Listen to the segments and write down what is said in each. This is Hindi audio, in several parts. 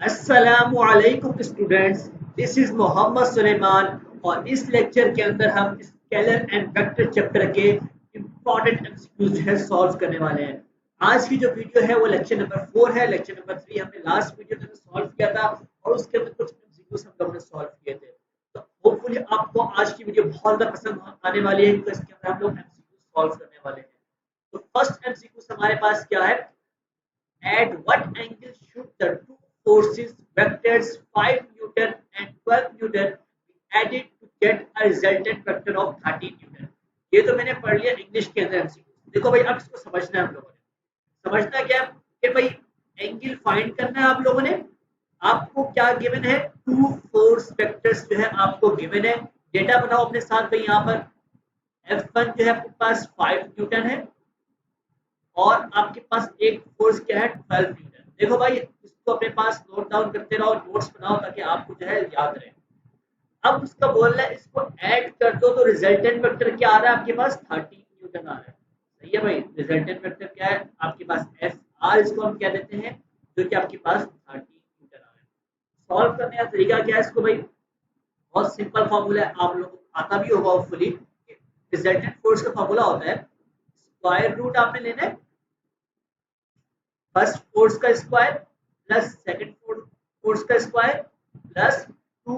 अस्सलामुअलैकुम students, this is Mohammad Suleman और इस लेक्चर के अंदर हम स्केलर एंड वेक्टर चैप्टर के इम्पॉर्टेंट एमसीक्यूज जो है सॉल्व करने वाले हैं। आज की जो वीडियो है वो लेक्चर नंबर 4 है। लेक्चर नंबर 3 हमने लास्ट वीडियो में सॉल्व किया था और उसके अंदर कुछ एमसीक्यूज हम लोगों ने सॉल्व किए थे। तो होपफुली आपको आज की वीडियो बहुत ज़्यादा पसंद आने वाली है क्योंकि इसके अंदर हम लोग एमसीक्यूज सॉल्व करने वाले हैं। तो फर्स्ट एमसीक्यूज हमारे पास क्या है? At what angle should the two forces vectors 5 Newton and 12 Newton be added to get a resultant vector of 13 Newton? ये तो मैंने पढ़ लिया इंग्लिश के अंदर एमसीक्यू। देखो भाई, अब इसको समझना है हम लोगों ने। समझना क्या है कि भाई एंगल फाइंड करना है आप लोगों ने। आपको क्या गिवन है? टू फोर्स वेक्टर्स जो है आपको गिवन है। डेटा बनाओ अपने साथ भाई। यहाँ पर F1 जो है आपके पास 5 न्यूटन है और आपके पास एक फोर्स क्या है? 12 न्यूटन। देखो भाई, इसको अपने पास नोट डाउन करते रहो, नोट्स बनाओ ताकि आपको जो है याद रहे। अब उसका बोल रहा है इसको ऐड कर दो तो रिजल्टेंट वेक्टर क्या आ रहा है आपके पास? 13 न्यूटन आ रहा है। सही है भाई। रिजल्टेंट वेक्टर क्या है आपके पास? एफ आर, इसको हम क्या देते हैं, जो कि आपके पास 13 न्यूटन आ रहा है। सॉल्व करने का तरीका क्या है इसको भाई? बहुत सिंपल फॉर्मूला है, आप लोगों को आता भी होगा होपफुली। रिजल्टेंट फोर्स का फॉर्मूला होता है स्क्वायर रूट आपने लेना है फर्स्ट फोर्स का स्क्वायर प्लस सेकंड फोर्स का square plus 2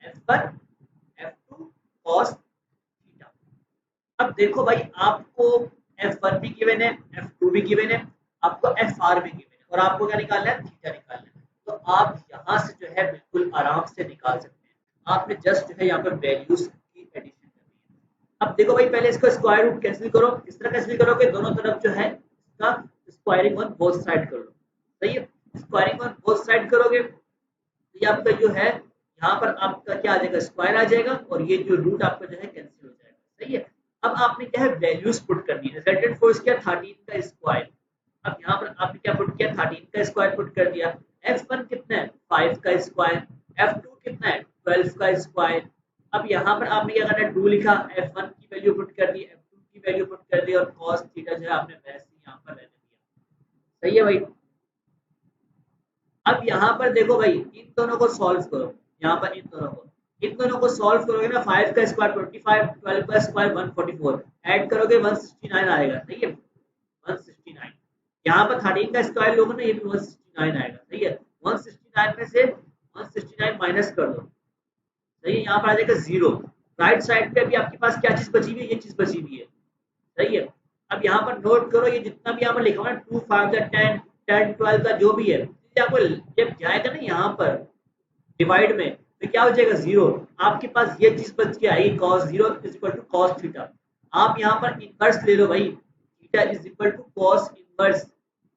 F1 F2 cos theta. अब देखो भाई, आपको F1 भी गिवन है, F2 भी गिवन है, आपको FR भी गिवन है और आपको क्या निकालना है? थीटा निकालना है। तो आप यहाँ से जो है बिल्कुल आराम से निकाल सकते हैं। आपने जस्ट जो है यहाँ पर वैल्यूज की एडिशन करनी है। अब देखो भाई, पहले इसका स्क्वायर रूट कैंसिल करो। इस तरह कैंसिल करोगे, दोनों तरफ जो है इसका स्क्वायरिंग ऑन बोथ साइड कर लो। सही है। स्क्वायरिंग ऑन बोथ साइड करोगे तो ये आपका जो है यहाँ पर आपका क्या आ जाएगा? स्क्वायर आ जाएगा और ये जो रूट आपका जो है कैंसिल हो जाएगा। सही है। अब आपने क्या है? वैल्यूज पुट करनी है। रिजल्टेंट फोर्स क्या? 13 का स्क्वायर। अब यहाँ पर आपने क्या पुट किया? 13 का स्क्वायर पुट कर दिया। F1 कितना है? 5 का स्क्वायर। F2 कितना है? 12 का स्क्वायर। अब यहाँ पर आपने क्या करना है? 2 लिखा, F1 की वैल्यू पुट कर दी, F2 की वैल्यू पुट कर दी और cos थीटा जो है आपने वैसे ही यहाँ पर रहने दिया। सही है भाई। अब यहाँ पर देखो भाई, इन दोनों को सॉल्व करो। यहाँ पर इन दोनों को सॉल्व करोगे ना, 5 का स्क्वायर 25, 12 का स्क्वायर 144, ऐड करोगे 169 आएगा। सही है। 169। यहाँ पर 13 का स्क्वायर लोगे ना, ये भी 169 आएगा। सही है। 169 में से 169 माइनस कर दो। सही है। यहाँ पर आ जाएगा 0। राइट साइड पे अभी आपके पास क्या चीज बची हुई है? ये चीज बची हुई है। सही है। अब यहाँ पर नोट करो, ये जितना भी यहाँ पर लिखा हुआ है 2 5 का 10 10 12 का जो भी है, आपको जब जाएगा ना यहाँ पर डिवाइड में तो क्या हो जाएगा? 0। आपके पास ये चीज बच के आएगी cos 0 is equal to cos theta. आप यहाँ पर इनवर्स ले लो भाई। Theta is equal to cos inverse.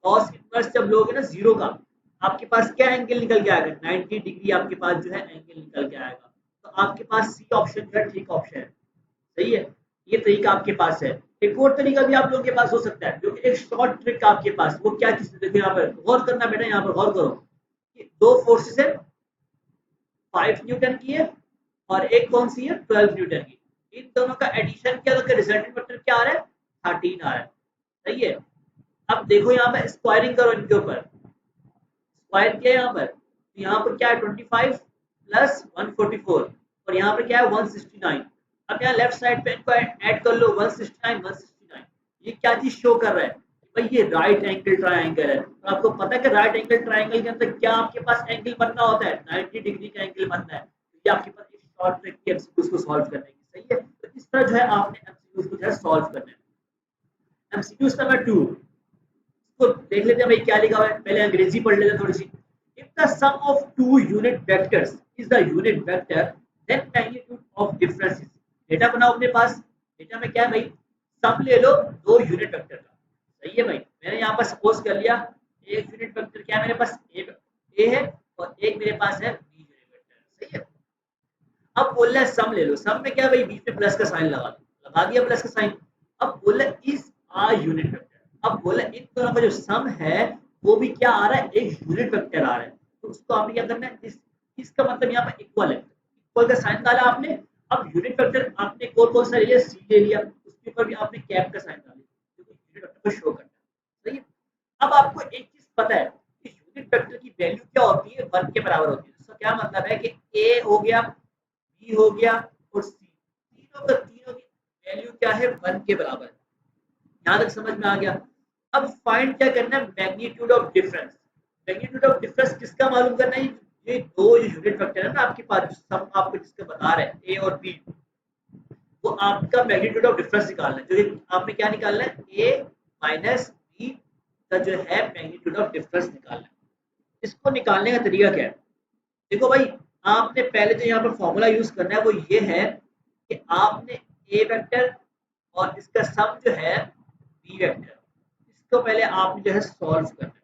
cos inverse जब लोगे ना 0 का, आपके पास क्या एंगल निकल के आएगा? 90 डिग्री आपके पास जो है एंगल निकल के आएगा। तो आपके पास सी ऑप्शन जो है ठीक ऑप्शन है। सही है। ये तरीका आपके पास है। एक और तरीका भी आप लोगों के पास हो सकता है, जो कि एक शॉर्ट ट्रिक आपके पास, वो क्या चीज? देखो यहाँ पर गौर करना बेटा, यहाँ पर गौर करो कि दो फोर्सेस है, 5 न्यूटन की है और एक कौन सी है? 12 न्यूटन की। इन दोनों का एडिशन किया तो रिजल्टेंट वेक्टर क्या आ रहा है? 13 आ रहा है। सही है। अब देखो यहाँ पर स्क्वायरिंग करो इनके ऊपर। स्क्वायर किया यहाँ पर, तो यहाँ पर क्या है? 25 प्लस 144 और यहाँ पर क्या है? 169। अब यहाँ लेफ्ट साइड पे इनको ऐड कर लो, 169 169। ये क्या चीज शो कर रहा है? भाई ये राइट एंगल ट्रायंगल है। तो आपको पता है कि राइट एंगल ट्रायंगल के अंदर क्या आपके पास एंगल बनना होता है? 90 डिग्री का एंगल बनना है। तो ये आपके पास एक शॉर्ट ट्रिक है एमसीक्यूज को सॉल्व करने की। सही है। तो इस तरह जो है आपने एमसीक्यूज को जो है सॉल्व करना है। एमसीक्यूज नंबर 2 को देख लेते हैं भाई, क्या लिखा हुआ है। पहले अंग्रेजी पढ़ लेते हैं थोड़ी सी। If the sum of two unit vectors is the unit vector, then magnitude of difference is. Data बनाओ अपने पास। डेटा में क्या है भाई? सम ले लो दो यूनिट वेक्टर का। सही है भाई। मैंने यहाँ पर सपोज कर लिया एक यूनिट वेक्टर क्या है मेरे पास? ए है और एक मेरे पास है बी यूनिट वेक्टर। सही है। अब बोल रहा है सम ले लो। सम में क्या है भाई? बीच में प्लस का साइन लगा दो। लगा दिया प्लस का साइन। अब बोल रहा है इज आ यूनिट वेक्टर। अब बोला इन दोनों का जो सम है वो भी क्या आ रहा है? एक यूनिट वेक्टर आ रहा है। तो उसको आपने क्या करना है? इसका मतलब यहाँ पर इक्वल है। इक्वल का साइन डाला आपने। अब यूनिट वेक्टर आपने कौन सा ले लिया? सी ले लिया। उसके ऊपर भी आपने कैप का साइन डाला, क्योंकि यूनिट वेक्टर को शो करना है। सही है। अब आपको एक चीज पता है, यूनिट वेक्टर की वैल्यू क्या होती है, 1 के बराबर होती है। इसका क्या मतलब है कि ए हो गया, बी हो गया और सी, तीनों की वैल्यू क्या है, 1 के बराबर। यहाँ तक समझ में आ गया। अब फाइंड क्या करना है, magnitude of difference. Magnitude of difference किसका मालूम करना है, ये दो जो यूनिट वेक्टर है ना आपके पास, सब आपको जिसके बता रहे हैं ए और बी, वो आपका मैग्नीट्यूड ऑफ डिफरेंस निकालना है। जो आपने क्या निकालना है, ए माइनस बी का जो है मैग्नीट्यूड ऑफ डिफरेंस निकालना है। इसको निकालने का तरीका क्या है, देखो भाई, आपने पहले जो यहाँ पर फॉर्मूला यूज करना है वो ये है कि आपने ए वेक्टर और इसका सम जो है बी वेक्टर, इसको पहले आपने जो है सॉल्व करना है।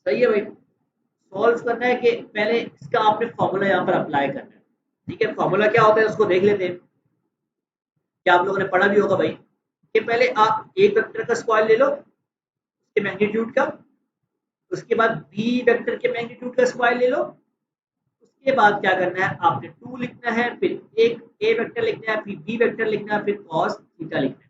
सही है भाई, सॉल्व करना है कि पहले इसका आपने फॉर्मूला यहाँ पर अप्लाई करना है। ठीक है, फॉर्मूला क्या होता है उसको देख लेते हैं, क्या आप लोगों ने पढ़ा भी होगा भाई, कि पहले आप ए वेक्टर का स्क्वायर ले लो उसके मैग्नीट्यूड का, उसके बाद बी वेक्टर के मैग्नीट्यूड का स्क्वायर ले लो, उसके बाद क्या करना है, आपने 2 लिखना है, फिर एक ए वेक्टर लिखना है, फिर बी वेक्टर लिखना है, फिर cos थीटा लिखना है।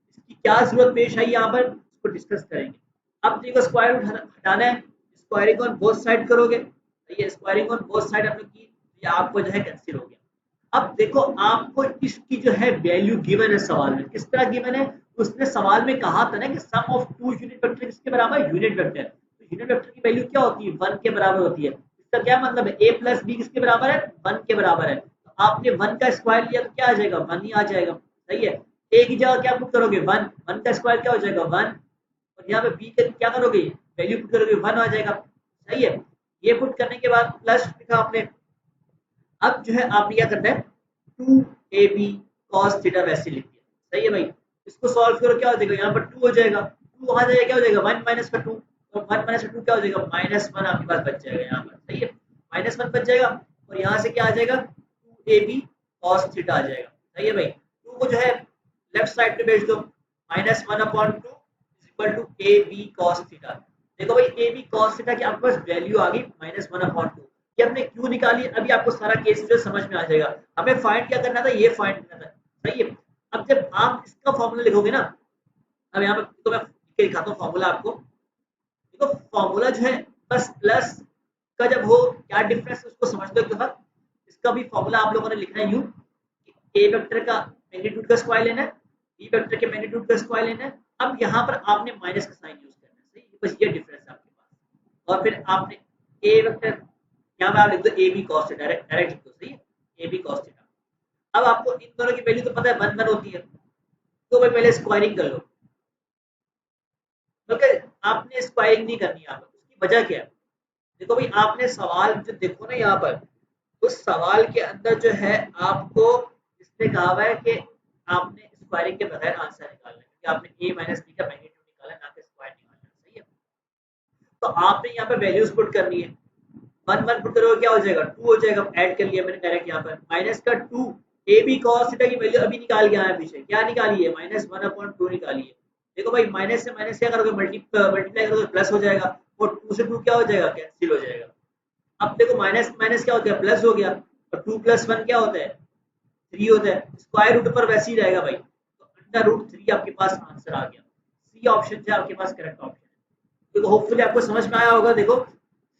इसकी क्या जरूरत पेश आई यहाँ पर, इसको डिस्कस करेंगे। अब देखो स्क्वायर रूट हटाना है, स्क्वायरिंग ऑन बोथ साइड करोगे, ये स्क्वायरिंग ऑन बोथ साइड आपने की, ये आपको जो है कैंसिल हो गया। अब देखो आपको इसकी जो है वैल्यू गिवन है सवाल में, किस तरह गिवन है, उसने सवाल में कहा था ना कि sum of two unit vector किसके बराबर, यूनिट वेक्टर। तो यूनिट वेक्टर की वैल्यू क्या होती है, 1 के बराबर होती है। इसका क्या मतलब है, a प्लस बी किसके बराबर है, 1 के बराबर है। तो आपने 1 का स्क्वायर लिया तो क्या आ जाएगा, 1 ही आ जाएगा। सही है, a की जगह क्या पुट करोगे, 1, 1 का स्क्वायर क्या हो जाएगा 1, और यहाँ पे b का क्या करोगे, वैल्यू पुट करोगे 1 आ जाएगा। सही है, ये पुट करने के बाद प्लस लिखा आपने। अब जो है आपने क्या करना है, 2ab cos थीटा वैसे लिख दिया। सही है भाई, इसको सॉल्व करो, क्या हो जाएगा, यहाँ पर 2 हो जाएगा, 2 वहां जाएगा, क्या हो जाएगा 1 माइनस का 2, और 1 माइनस का 2 क्या हो जाएगा, -1 आपके पास बच जाएगा यहाँ पर। सही है, -1 बच जाएगा, और यहाँ से क्या आ जाएगा, 2ab cos थीटा आ जाएगा। सही है भाई, 2 को जो है लेफ्ट साइड पे भेज दो, -1/2 equal to ab cos theta. देखो भाई ab cos थीटा की आपके पास वैल्यू आ गई -1/2। ये हमने क्यों निकाली, अभी आपको सारा केस जो समझ में आ जाएगा। हमें फाइंड क्या करना था, ये फाइंड करना था। सही है, अब जब आप इसका फॉर्मूला लिखोगे ना, अब यहाँ पे तो मैं दिखाता हूँ फॉर्मूला आपको। देखो फॉर्मूला जो है बस प्लस का जब हो, क्या डिफरेंस उसको समझ दो एक दफा। इसका भी फॉर्मूला आप लोगों ने लिखना है यूं, ए वेक्टर का मैग्नीट्यूड का स्क्वायर लेना है, बी वेक्टर के मैग्नीट्यूड का स्क्वायर लेना है। अब यहाँ पर आपने माइनस का साइन यूज करना है। सही, बस ये डिफरेंस है आपके पास। और फिर आपने ए वेक्टर यहाँ पे आप लिख दो a b cos theta, direct लिख दो। सही है, ए बी कॉस थीटा। अब आपको इन दोनों की वैल्यू तो पता है 1 1 होती है, तो भाई पहले स्क्वायरिंग कर लो। बल्कि आपने स्क्वायरिंग नहीं करनी यहाँ पर, उसकी वजह क्या है, देखो भाई आपने सवाल जो देखो ना यहाँ पर, उस सवाल के अंदर जो है आपको इसने कहा हुआ है कि आपने स्क्वायरिंग के बगैर आंसर निकालना है, क्योंकि आपने a माइनस बी का मैग्नीट्यूड निकाला है, ना कि स्क्वायर निकालना है। सही है, तो आपने यहाँ पे वैल्यूज पुट करनी है। 1 1 पुट करोगे क्या हो जाएगा, 2 हो जाएगा। ऐड कर लिया मैंने डायरेक्ट यहाँ पर, माइनस का 2 ए बी cos थीटा की वैल्यू अभी निकाल के आया पीछे, क्या निकाली है, -1/2 निकाली है। देखो भाई माइनस से माइनस क्या करोगे, मल्टीप्लाई करोगे प्लस हो जाएगा, और 2 से 2 क्या हो जाएगा, कैंसिल हो जाएगा। अब देखो माइनस माइनस क्या होता है, प्लस हो गया, और 2 + 1 क्या होता है, 3 होता है। स्क्वायर रूट पर वैसे ही रहेगा भाई, तो √3 आपके पास आंसर आ गया। सी ऑप्शन जो है आपके पास करेक्ट ऑप्शन है। देखो होपफुली आपको समझ में आया होगा। देखो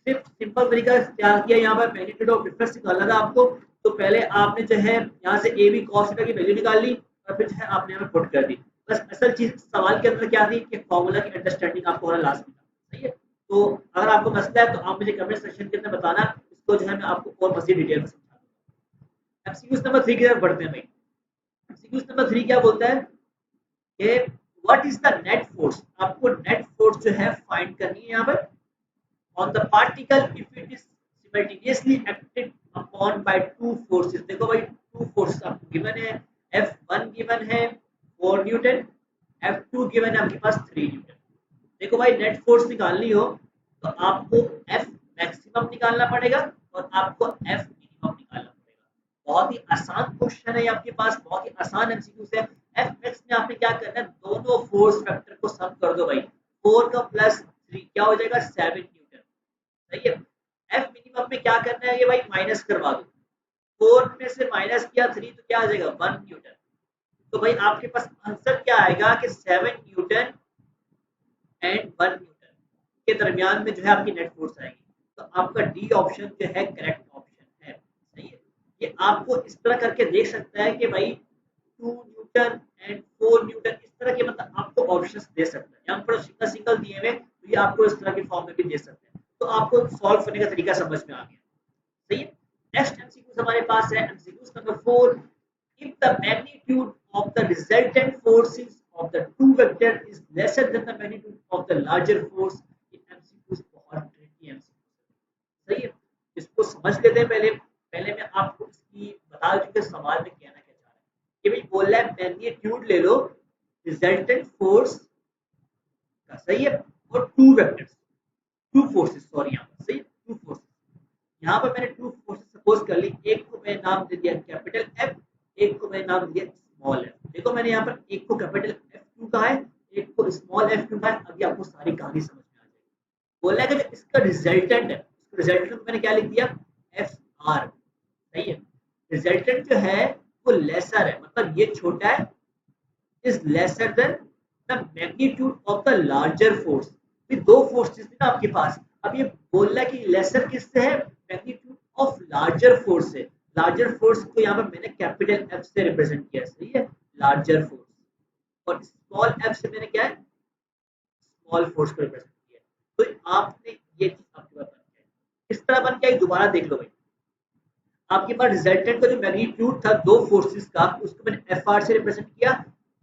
सिर्फ सिंपल तरीका क्या किया, यहाँ पर मैग्नीट्यूड ऑफ डिफरेंस निकालना था आपको, तो पहले आपने जो है यहाँ से ए बी cos थीटा की वैल्यू निकाल ली, और फिर जो है आपने यहाँ पुट कर दी। बस असल चीज सवाल के अंदर क्या थी कि फॉर्मूला की अंडरस्टैंडिंग आपको होना लाजमी था। सही है, तो अगर आपको मसला है तो आप मुझे कमेंट सेक्शन के अंदर बताना, इसको जो है मैं आपको और मजीद डिटेल में समझा दूंगा। एमसीक्यूज नंबर 3 की तरफ बढ़ते हैं भाई। एमसीक्यूज नंबर 3 क्या बोलता है कि what is the net force, आपको नेट फोर्स जो है फाइंड करनी है यहाँ पर on the particle if it is simultaneously acted upon by two forces। देखो भाई two forces आपको गिवन है, F1 गिवन है 4 न्यूटन, F2 गिवन है आपके पास 3 न्यूटन। देखो भाई नेट फोर्स निकालनी हो तो आपको F मैक्सिमम निकालना पड़ेगा और आपको F मिनिमम निकालना पड़ेगा। बहुत ही आसान क्वेश्चन है आपके पास, बहुत ही आसान एमसीक्यू है। F मैक्स में आपने क्या करना है, दोनों फोर्स फैक्टर को सम कर दो भाई, 4 का प्लस 3 क्या हो जाएगा 7 न्यूटन। सही है, एफ मिनिमम में क्या करना है, ये भाई माइनस करवा दो, 4 में से माइनस किया 3 तो क्या आ जाएगा 1 न्यूटन। तो भाई आपके पास आंसर क्या आएगा कि 7 न्यूटन एंड 1 न्यूटन। के दरमियान में जो है आपकी नेट फोर्स आएगी। तो आपका डी ऑप्शन जो है करेक्ट ऑप्शन है। सही है, ये आपको इस तरह करके देख सकता है कि भाई 2 न्यूटन एंड 4 न्यूटन, इस तरह के मतलब आपको ऑप्शंस दे सकता है। यहाँ पर सिंगल सिंगल दिए हुए तो ये आपको इस तरह के फॉर्म में भी दे सकते हैं। तो आपको सॉल्व करने का तरीका समझ में आ गया। सही है, नेक्स्ट एमसीक्यू हमारे पास है MCQ number 4। if the magnitude of the resultant forces of the two vector is lesser than the magnitude of the larger force in MCQs, बहुत ट्रिकी एमसीक्यू। सही है, इसको समझ लेते हैं पहले। पहले मैं आपको इसकी बता दूं कि सवाल में कहना क्या चाह रहा है। ये भाई बोल रहा है मैग्नीट्यूड ले लो रिजल्टेंट फोर्स का, सही है, और two vectors, two forces, sorry यहाँ पर, सही है, टू फोर्सेस। यहाँ पर मैंने टू फोर्सेस सपोज कर ली, एक को मैं नाम दे दिया कैपिटल एफ, एक को मैंने नाम दिया स्मॉल एफ। देखो मैंने यहाँ पर एक को कैपिटल एफ क्यों कहा है, एक को स्मॉल एफ क्यों कहा है, अभी आपको सारी कहानी समझ में आ जाएगी। बोला है कि जो इसका रिजल्टेंट है, उसका रिजल्टेंट को मैंने क्या लिख दिया, एफ आर। सही है, रिजल्टेंट जो है वो लेसर है, मतलब ये छोटा है, is lesser than the magnitude of the larger force. दो फोर्सेस थी ना आपके पास, अब ये बोल रहा है कि लेसर किससे है, मैग्नीट्यूड ऑफ लार्जर फोर्स से। लार्जर फोर्स को यहाँ पर मैंने कैपिटल एफ से रिप्रेजेंट किया, सही है, लार्जर फोर्स, और स्मॉल एफ से मैंने क्या है, स्मॉल फोर्स को रिप्रेजेंट किया। तो आपने ये चीज आपके पास बन गया, इस तरह बन गया। दोबारा देख लो भाई, आपके पास रिजल्टेंट का जो मैग्नीट्यूड था दो फोर्सेस का, उसको मैंने एफ आर से रिप्रेजेंट किया,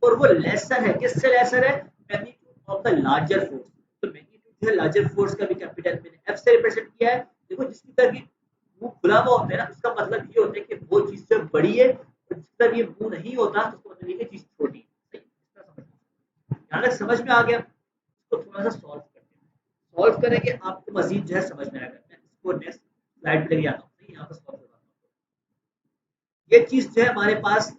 और वो लेसर है, किससे लेसर है, magnitude of the larger force. तो मैग्नीट्यूड जो है लार्जर फोर्स का भी कैपिटल मैंने एफ से रिप्रेजेंट किया है। देखो जिसकी तरह की मुंह खुला हुआ होता है ना, उसका मतलब ये होता है कि वो चीज जो बड़ी है, और जिसकी तरह ये मुंह नहीं होता तो उसका मतलब ये कि चीज छोटी है। यहाँ तक समझ में आ गया। इसको थोड़ा सा सॉल्व करते हैं, सॉल्व करेंगे आपको मजीद जो है समझ में आएगा। मैं इसको नेक्स्ट स्लाइड पे लेके आता हूँ, यहाँ पर सॉल्व करवाता हूँ। ये चीज जो है हमारे पास,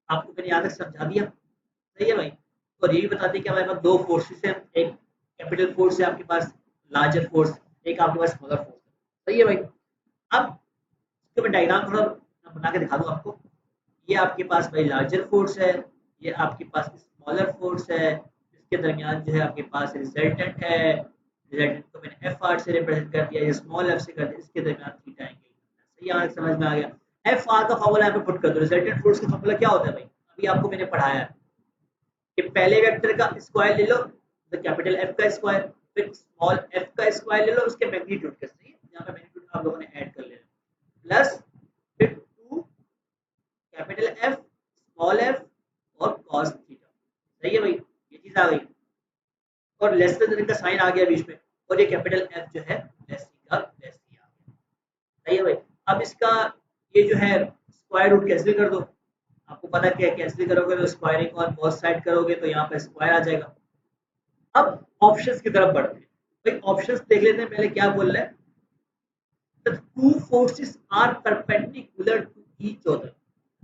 आपको मैंने यहाँ तक समझा दिया, सही है भाई। और ये भी बता दें कि हमारे पास दो फोर्सेस है, एक कैपिटल फोर्स है आपके पास, लार्जर फोर्स, एक आपके पास स्मॉलर फोर्स, सही है भाई। अब इसको मैं डायग्राम थोड़ा बना के दिखा दूं आपको। ये आपके पास भाई लार्जर फोर्स है, ये आपके पास स्मॉलर फोर्स है, इसके दरमियान जो है आपके पास रिजल्टेंट है, रिजल्टेंट को मैंने एफ आर से रिप्रेजेंट कर दिया, ये स्मॉल एफ से कर दिया, इसके दरमियान थीटा एंगल। सही, यहाँ समझ में आ गया। एफ आर का फॉर्मूला यहाँ पे पुट कर दो। रिजल्टेंट फोर्स का फॉर्मूला क्या होता है भाई, अभी आपको मैंने पढ़ाया है कि पहले वेक्टर का स्क्वायर ले लो, तो कैपिटल एफ का स्क्वायर, फिर स्मॉल एफ का स्क्वायर ले लो, उसके मैग्नीट्यूड का, सही है, यहाँ पे मैग्नीट्यूड आप लोगों ने ऐड कर लेना, प्लस फिर 2 कैपिटल एफ स्मॉल एफ और कॉस थीटा। सही है भाई, ये चीज आ गई, और लेस देन का साइन आ गया बीच में, और ये कैपिटल एफ जो है लेस सी का लेस सी आ गया। सही है भाई। अब इसका ये जो है स्क्वायर रूट कैंसिल कर दो, आपको पता क्या है, कैंसिल करोगे तो स्क्वायरिंग और बोथ साइड करोगे तो यहाँ पे स्क्वायर आ जाएगा। अब ऑप्शंस की तरफ बढ़ते हैं भाई, ऑप्शंस देख लेते हैं पहले क्या बोल रहा है। The two forces are perpendicular to each other।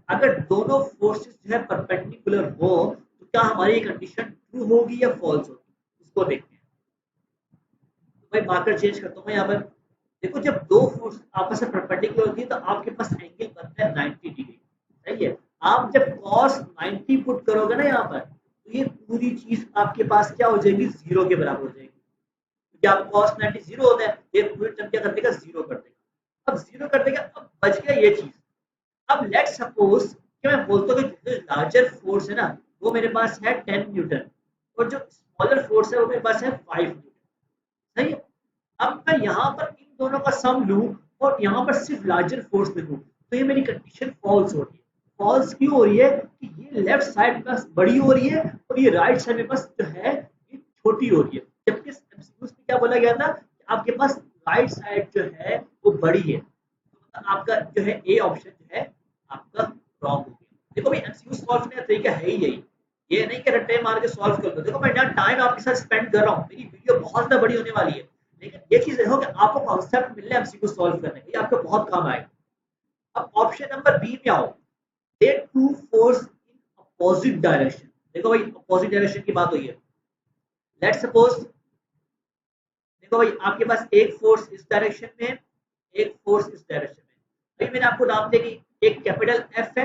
अगर दोनों फोर्सेस जो है परपेंडिकुलर हो तो क्या हमारी ये कंडीशन ट्रू होगी या फॉल्स होगी, इसको देखते हैं। तो भाई मार्कर चेंज करता हूँ यहाँ पर। देखो जब दो फोर्स आपस में परपेंडिकुलर होती है तो आपके पास एंगल बनता है 90 डिग्री। सही है, आप जब cos 90 पुट करोगे ना यहाँ पर, तो ये पूरी चीज आपके पास क्या हो जाएगी, जीरो के बराबर हो जाएगी। क्या cos 90 जीरो होता है, ये पूरी टर्म क्या कर देगा, जीरो कर देगा। अब जीरो कर देगा, अब बच गया ये चीज। अब लेट्स सपोज कि मैं बोलता हूँ कि जो लार्जर फोर्स है ना वो मेरे पास है 10 न्यूटन, और जो स्मॉलर फोर्स है वो मेरे पास है 5 न्यूटन। सही है, अब मैं यहाँ पर इन दोनों का सम लूं और यहाँ पर सिर्फ लार्जर फोर्स लिखूं, तो ये मेरी कंडीशन फॉल्स हो रही है। फॉल्स क्यों हो रही है कि ये लेफ्ट साइड बस बड़ी हो रही है और ये राइट साइड में बस जो है ये छोटी हो रही है। जबकि एमसीक्यूज में क्या बोला गया था कि आपके पास राइट साइड जो है वो बड़ी है, तो आपका जो है ए ऑप्शन जो है आपका रॉन्ग हो गया। देखो भाई एमसीक्यू सॉल्व करने का तरीका है ही यही, ये नहीं कि रट्टे मार के सॉल्व कर दो। देखो मैं यहाँ टाइम आपके साथ स्पेंड कर रहा हूँ, मेरी वीडियो बहुत ज्यादा बड़ी होने वाली है, लेकिन ये चीज देखो कि आपको कॉन्सेप्ट मिल रहा है एमसीक्यू सॉल्व करने के, ये आपको बहुत काम आएगा। अब ऑप्शन नंबर बी में आओ, they two force in opposite direction. देखो भाई अपोजिट डायरेक्शन की बात हुई है। लेट्स सपोज देखो भाई आपके पास एक फोर्स इस डायरेक्शन में है, एक फोर्स इस डायरेक्शन में। अभी मैंने आपको नाम दिया कि एक कैपिटल एफ है,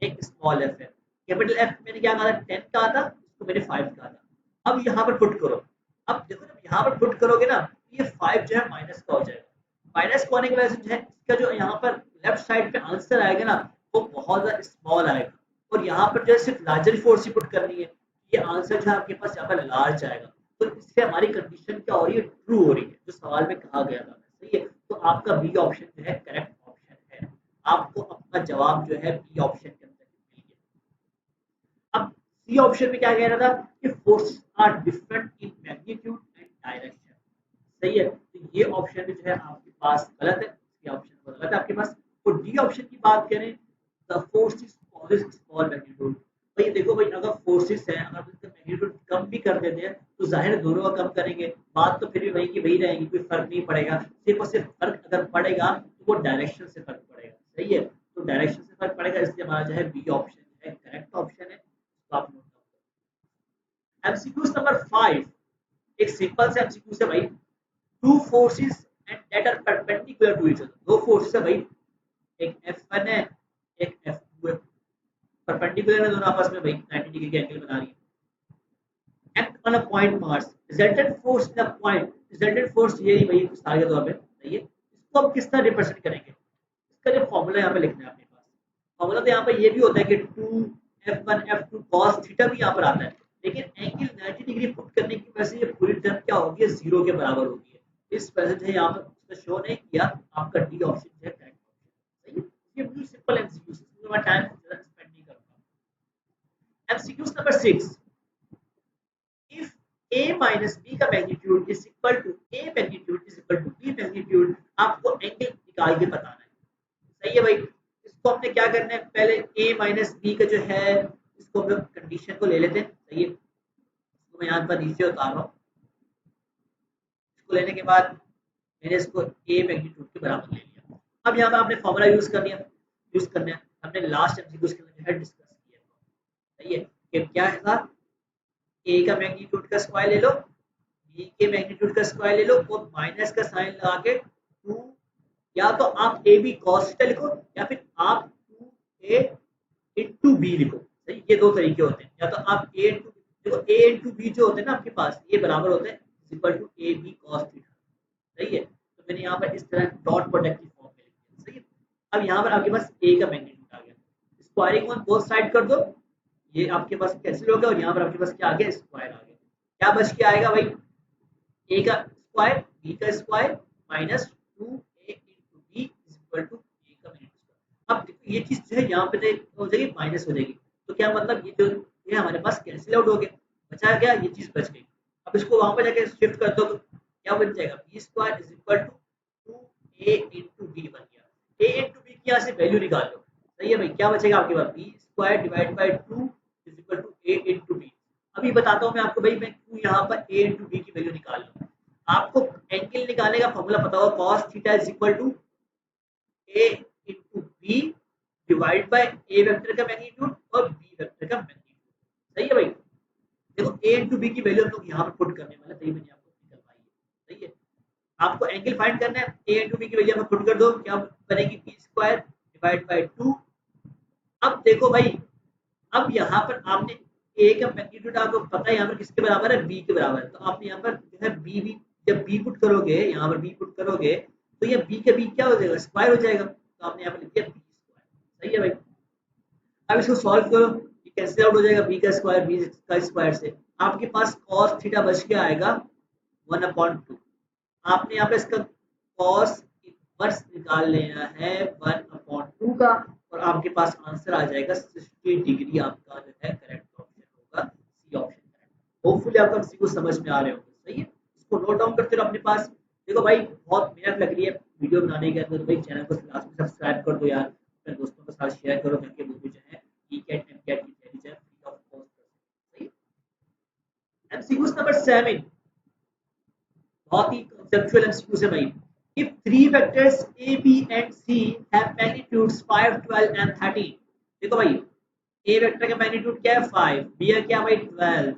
एक स्मॉल एफ है। कैपिटल एफ मैंने क्या कहा था, 10 कहा था, इसको मैंने 5 कहा था। अब यहाँ पर पुट करो, अब देखो जब यहाँ पर पुट करोगे ना, ये 5 जो है माइनस का हो जाएगा। माइनस का होने की वजह से जो है इसका जो यहाँ पर लेफ्ट साइड पे आंसर आएगा ना, वो बहुत ज्यादा स्मॉल आएगा, और यहाँ पर जो है सिर्फ लार्जर फोर्स ही पुट करनी है, ये आंसर जो है आपके पास यहाँ पर लार्ज आएगा। तो इससे हमारी कंडीशन क्या हो रही है, ट्रू हो रही है, जो सवाल में कहा गया था। सही है, तो आपका बी ऑप्शन जो है करेक्ट ऑप्शन है। आपको अपना जवाब जो है बी ऑप्शन के अंदर मिल गया। अब सी ऑप्शन में क्या कह रहा था कि force are different in magnitude and direction. सही है, तो ये ऑप्शन भी जो है आपके पास गलत है, ये ऑप्शन गलत है आपके पास। और डी ऑप्शन की बात करें, the force is always small magnitude. भाई देखो भाई, अगर फोर्सेस हैं, अगर उसका मैग्नीट्यूड कम भी कर देते हैं तो जाहिर दोनों का कम करेंगे, बात तो फिर भी वही की वही रहेगी, कोई फर्क नहीं पड़ेगा। सिर्फ और सिर्फ फर्क अगर पड़ेगा तो वो डायरेक्शन से फर्क पड़ेगा। सही है, तो डायरेक्शन से फर्क पड़ेगा, इसलिए हमारा जो है बी ऑप्शन जो है करेक्ट ऑप्शन है। तो आप नोट डाउन। एमसीक्यूज नंबर 5, एक सिंपल से एमसीक्यू है भाई। Two forces and that are perpendicular to each other. दो फोर्सेस है भाई, एक F1 है, एक F2 है, परपेंडिकुलर है दोनों आपस में भाई, 90 डिग्री के एंगल बना रही है। Act on a point mass, resultant force in a point. Resultant force ये ही भाई मिसाल के तौर पे, सही है। इसको हम किस तरह रिप्रेजेंट करेंगे, इसका जो फॉर्मूला यहाँ पे लिखना है अपने पास। फॉर्मूला तो यहाँ पर ये भी होता है कि 2F1 F2 cos थीटा भी यहाँ पर आता है, लेकिन एंगल 90 डिग्री पुट करने की वजह से ये पूरी टर्म क्या होगी है, जीरो के बराबर होगी है। इस वजह से यहाँ पर उसने शो नहीं किया, आपका डी ऑप्शन जो है करेक्ट ऑप्शन। सही है, ये बिल्कुल सिंपल एमसीक्यू है, इसमें मैं टाइम ज्यादा स्पेंड नहीं करूंगा। MCQ number 6, if a minus b का magnitude is equal to a magnitude is equal to b magnitude, आपको एंगल निकाल के बताना है। सही है भाई, इसको हमने क्या करना है, पहले a माइनस बी का जो है इसको हम कंडीशन को ले लेते हैं। सही है, इसको मैं यहाँ पर नीचे उतार रहा हूँ। इसको लेने के बाद मैंने इसको a मैग्नीट्यूड के बराबर ले लिया। अब यहाँ पर आपने फॉर्मूला यूज करना है, हमने लास्ट एमसीक्यू के अंदर जो है डिस्कस किया। सही है, कि क्या है था, a का मैग्नीट्यूड का स्क्वायर ले लो, b के मैग्नीट्यूड का स्क्वायर ले लो, और माइनस का साइन लगा के 2, या तो आप ए बी कॉस थीटा लिखो, या फिर आप 2a इंटू बी लिखो। सही, ये दो तरीके होते हैं। या तो आप a इंटू, देखो a इंटू बी जो होते हैं ना आपके पास, ये बराबर होते हैं equal to a b cos theta. सही है, तो मैंने यहाँ पर इस तरह डॉट प्रोडक्ट की फॉर्म में लिख दिया। सही है, अब यहाँ पर आपके पास a का मैग्नीट्यूड आ गया, स्क्वायरिंग ऑन बोथ साइड कर दो, ये आपके पास कैंसिल हो गया, और यहाँ पर आपके पास क्या आ गया, स्क्वायर आ गया। क्या बच के आएगा भाई, a का स्क्वायर b का square minus 2a into b is equal to a का माइनस स्क्वायर। अब देखो ये चीज जो है यहाँ पे हो जाएगी, माइनस हो जाएगी, तो क्या मतलब ये जो ये हमारे पास कैंसिल आउट हो गया, बचा क्या, ये चीज बच गई। अब इसको वहां पर जाके शिफ्ट कर दो तो क्या बन जाएगा, b square is equal to 2a into b बन गया। a इंटू बी की यहाँ से वैल्यू निकाल लो। सही है भाई, क्या बचेगा आपके पास, B square divide by 2 is equal to a into B. अभी बताता हूँ मैं आपको भाई, मैं क्यों यहाँ पर a इंटू बी की वैल्यू निकाल लूँ। आपको एंगल निकालने का फॉर्मूला पता होगा, cos theta is equal to a into b divide by a vector का मैग्नीट्यूड और b वेक्टर का मैग्नीट्यूड। सही है भाई, देखो a इंटू बी की वैल्यू हम लोग यहाँ पर पुट करने वाले, तभी मैंने आपको निकलवाई है। सही है, आपको एंगल फाइंड करना है, a इंटू बी की वैल्यू में पुट कर दो, क्या बनेगी, बी स्क्वायर डिवाइड बाय 2। अब देखो भाई, अब यहाँ पर आपने a का मैग्नीट्यूड आपको पता है यहाँ पर किसके बराबर है, b के बराबर है, तो आपने यहाँ पर जो है b जब b पुट करोगे, यहाँ पर b पुट करोगे तो ये b का b क्या हो जाएगा, स्क्वायर हो जाएगा, तो आपने यहाँ पर लिख दिया b स्क्वायर। सही है भाई, अब इसको सॉल्व करो, ये कैंसिल आउट हो जाएगा, b का स्क्वायर b का स्क्वायर से आपके पास cos थीटा बच के आएगा 1/2। आपने यहाँ पे इसका cos इनवर्स निकाल लेना है 1/2 का, और आपके पास आंसर आ जाएगा 60 डिग्री। आपका जो है करेक्ट ऑप्शन होगा सी ऑप्शन करेक्ट। होपफुली आपका किसी को समझ में आ रहे होंगे। सही है, इसको नोट डाउन करते रहो अपने पास। देखो भाई, बहुत मेहनत लग रही है वीडियो बनाने के अंदर, तो भाई चैनल को लास्ट में सब्सक्राइब कर दो यार, अपने दोस्तों के साथ शेयर करो, ताकि वो भी जो है ईकेट एमकेट की तैयारी जो है फ्री ऑफ कॉस्ट कर सके। सही, एमसीक्यूज नंबर 7, बहुत ही कंसेप्चुअल एमसीक्यूज है भाई। If three vectors A, B and C have magnitudes 5, 12 and 13, देखो भाई, A वेक्टर का मैग्नीट्यूड क्या है 5, B का क्या भाई 12,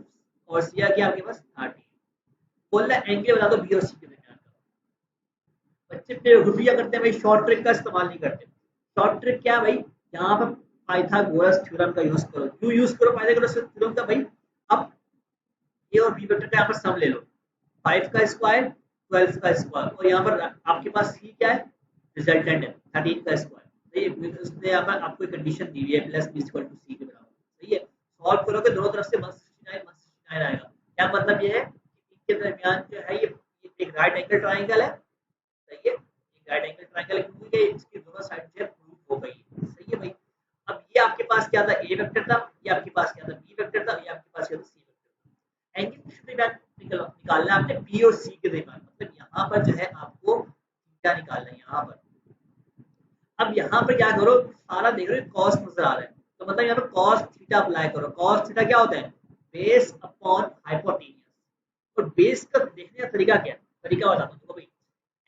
और C का क्या आपके पास 13। बोल रहा एंगल बता दो B और C के दरमियान का। बच्चे बेवकूफियां करते हैं भाई, शॉर्ट ट्रिक का इस्तेमाल नहीं करते। शॉर्ट ट्रिक क्या है भाई, यहाँ पर पाइथागोरस थ्योरम का यूज करो। क्यों यूज करो पाइथागोरस थ्योरम का भाई, अब A और B वेक्टर का यहाँ पर सम ले लो, 5 का स्क्वायर 12 का स्क्वायर, और यहाँ पर आपके पास सी क्या है, रिजल्टेंट है 13 का स्क्वायर। सही है, उसने यहाँ पर आपको कंडीशन दी हुई है प्लस बी इक्वल टू सी के बराबर। सही है, सॉल्व करोगे दोनों तरफ से 169 आएगा। क्या मतलब ये है कि इनके दरमियान जो है ये एक राइट एंगल ट्राइंगल है। सही है, एक राइट एंगल ट्राइंगल क्योंकि इसकी दोनों साइड जो है प्रूफ हो गई है। सही है भाई, अब ये आपके पास क्या था, ए वेक्टर था, ये आपके पास क्या था, बी वेक्टर था, ये आपके पास क्या था, सी वेक्टर। एंगल की शुद्ध निकालना है आपने बी और सी के दरमियान, मतलब यहाँ पर जो है आपको क्या निकालना है यहाँ पर। अब यहाँ पर क्या करो, सारा देख रहे हो कॉस नजर आ रहा है, तो मतलब यहाँ पर कॉस थीटा अप्लाई करो। कॉस थीटा क्या होता है, बेस अपॉन हाइपोटेन्यूज। और बेस का देखने का तरीका क्या है, तरीका बताता हूँ भाई।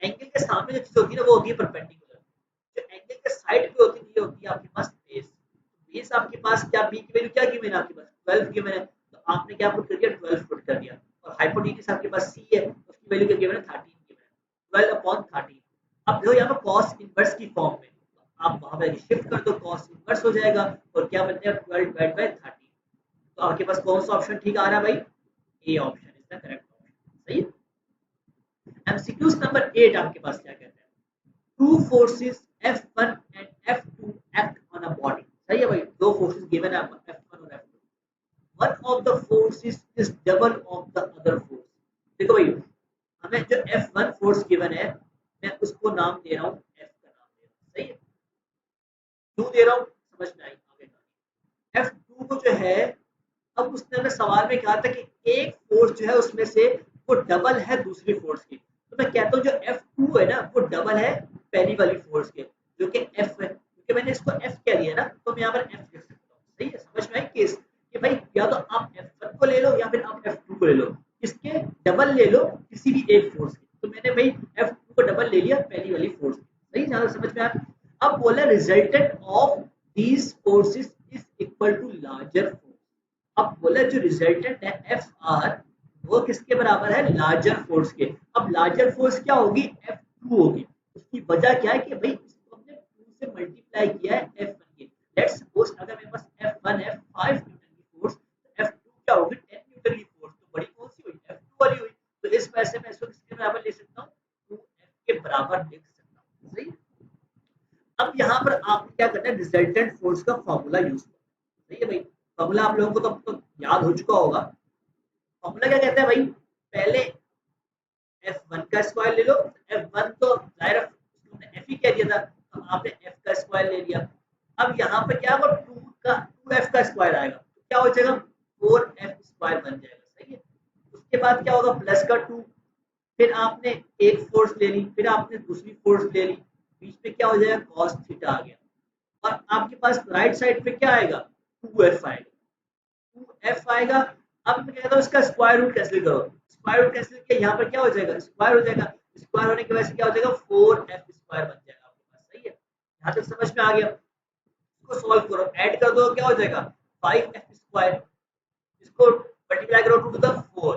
एंगल के सामने जो चीज होती है ना वो होती है परपेंडिकुलर, जो एंगल के साइड पे होती है ये होती है आपके पास बेस। बेस आपके पास क्या, बी की वैल्यू क्या गिवन है आपके पास 12 गिवन है, तो आपने क्या पुट कर दिया 12 पुट कर दिया। और हाइपोटेन्यूज आपके पास सी है, उसकी वैल्यू क्या गिवन है 13 गिवन है, 12 अपॉन 13। अब देखो यहाँ पर कॉस इनवर्स की फॉर्म में आप वहां पे शिफ्ट कर दो, कॉस इनवर्स हो जाएगा और क्या बनते हैं 12 डिवाइड बाय 13। तो आपके पास कौन सा ऑप्शन ठीक आ रहा है भाई, A option is the correct option. सही है। एमसीक्यूज नंबर 8 आपके पास क्या कहते हैं, two forces F1 and F2 act on a body। सही है भाई, दो फोर्सेस गिवन है F1 और F2। one of the forces is double of the other force। देखो भाई, हमें जो F1 फोर्स गिवन है मैं उसको नाम दे रहा हूँ F का नाम दे रहा हूँ। सही है, क्यों दे रहा हूँ समझ में आई आगे। F2 को जो है, अब उसने हमें सवाल में कहा था कि एक फोर्स जो है उसमें से वो डबल है दूसरी फोर्स की, तो मैं कहता हूँ जो F2 है ना वो डबल है पहली वाली फोर्स के जो कि F है, क्योंकि मैंने इसको F कह दिया ना तो मैं यहाँ पर F लिख सकता हूँ। सही है, समझ में आई केस कि भाई या तो आप F1 को ले लो या फिर आप F2 को ले लो, इसके डबल ले लो किसी भी एक फोर्स की। तो मैंने भाई F2 को डबल ले लिया पहली वाली फोर्स की। सही, ज्यादा समझ में आया। अब बोला resultant of these forces is equal to larger force. अब बोला जो रिजल्टेंट है एफ आर वो किसके बराबर है, लार्जर फोर्स के। अब लार्जर फोर्स क्या होगी, F2 होगी। उसकी वजह क्या है कि भाई इसको हमने 2 से मल्टीप्लाई किया है F1 के। लेट्स सपोज अगर मेरे पास F1 है 5 न्यूटन की फोर्स, तो F2 क्या होगी 10 न्यूटन की फोर्स, तो बड़ी कौन सी हुई, F2 वाली हुई। तो इस वजह से मैं इसको किसके बराबर ले सकता हूँ, 2F के बराबर लिख सकता हूँ। सही। अब यहाँ पर आपने क्या करना है, रिजल्टेंट फोर्स का फॉर्मूला यूज करना। सही है भाई, फॉर्मूला आप लोगों को तो याद हो चुका होगा। फॉर्मूला क्या कहता है भाई, पहले F1 का स्क्वायर ले लो। F1 तो जाहिर है उसने F ही कह दिया था, तो आपने F का स्क्वायर ले लिया। अब यहाँ पे क्या होगा 2F का स्क्वायर आएगा, तो क्या हो जाएगा 4F स्क्वायर बन जाएगा। सही है, उसके बाद क्या होगा प्लस का 2, फिर आपने एक फोर्स ले ली, फिर आपने दूसरी फोर्स ले ली, बीच में क्या हो जाएगा कॉस थीटा आ गया, और आपके पास राइट साइड पे क्या आएगा 2F आएगा, 2F आएगा। अब मैं कहता हूँ इसका स्क्वायर रूट कैंसिल करो, स्क्वायर रूट कैंसिल किया यहाँ पर क्या हो जाएगा स्क्वायर हो जाएगा, स्क्वायर होने की वजह से क्या हो जाएगा 4F स्क्वायर बन जाएगा आपके पास। सही है, यहाँ तक समझ में आ गया। इसको सॉल्व करो, ऐड कर दो क्या हो जाएगा 5F स्क्वायर, इसको मल्टीप्लाई करो 2 टू द 4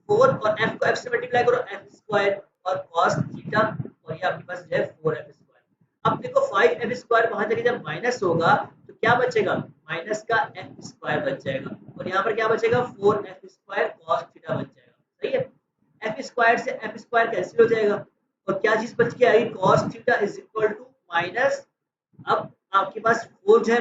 और F को F से मल्टीप्लाई करो F स्क्वायर और cos थीटा, और ये आपके पास जो है 4F स्क्वायर। अब देखो 5F स्क्वायर वहां जाके जब माइनस होगा तो क्या बचेगा, माइनस का F स्क्वायर बच जाएगा, और यहाँ पर क्या बचेगा 4F स्क्वायर cos थीटा बच जाएगा। सही है, F स्क्वायर से F स्क्वायर कैंसिल हो जाएगा, और क्या चीज बच के आएगी cos theta is equal to minus, अब आपके पास 4 जो है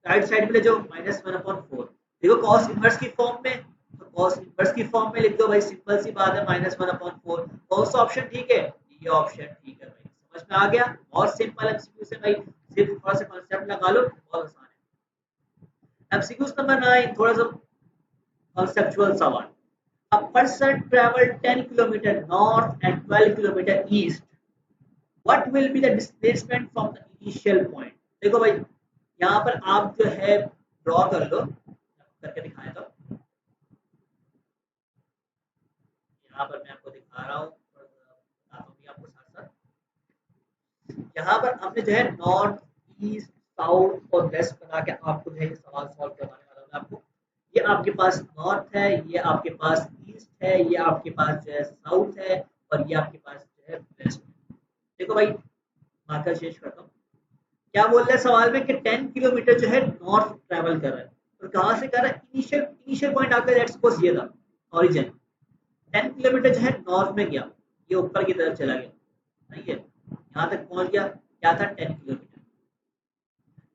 राइट साइड में जो -1/4, देखो cos इनवर्स की फॉर्म में, तो cos इनवर्स की फॉर्म में लिख दो भाई, सिंपल सी बात है -1/4। कौन सा ऑप्शन ठीक है, ये ऑप्शन ठीक है भाई। समझ में आ गया, बहुत सिंपल एमसीक्यू से भाई, सिर्फ थोड़ा सा कांसेप्ट लगा लो, बहुत आसान है। एमसीक्यू नंबर 9 थोड़ा सा conceptual सवाल। A person traveled 10 kilometer north and 12 kilometer east. What will be the displacement from the initial point? देखो भाई यहाँ पर आप जो है ड्रॉ कर लो, करके दिखाया तो यहाँ पर मैं आपको दिखा रहा हूँ, बताता हूँ आपको साथ साथ। यहाँ पर हमने जो है नॉर्थ ईस्ट साउथ और वेस्ट बना के आपको जो है सवाल सॉल्व करवाने वाला हूँ आपको। ये आपके पास नॉर्थ है, ये आपके पास ईस्ट है, ये आपके पास जो है साउथ है, और ये आपके पास जो है वेस्ट है। देखो भाई मार्कर चेंज करता हूँ। क्या बोल रहे हैं सवाल में कि 10 किलोमीटर जो है नॉर्थ ट्रैवल कर रहा है, और कहाँ से कर रहा है, इनिशियल इनिशियल पॉइंट आपका लेट्स सपोज ये था ओरिजिन, 10 किलोमीटर जो है नॉर्थ में गया, ये ऊपर की तरफ चला गया, सही है, यहाँ तक पहुंच गया, क्या था 10 किलोमीटर।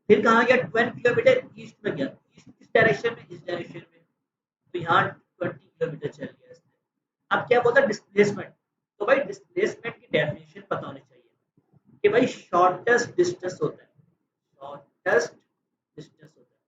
फिर कहाँ गया 12 किलोमीटर ईस्ट में गया, ईस्ट किस डायरेक्शन में, इस डायरेक्शन में, तो यहाँ 20 किलोमीटर चल गया इसने। अब क्या बोलता है डिस्प्लेसमेंट, तो भाई डिस्प्लेसमेंट की डेफिनेशन पता होनी चाहिए कि भाई शॉर्टेस्ट डिस्टेंस होता है, शॉर्टेस्ट डिस्टेंस होता है,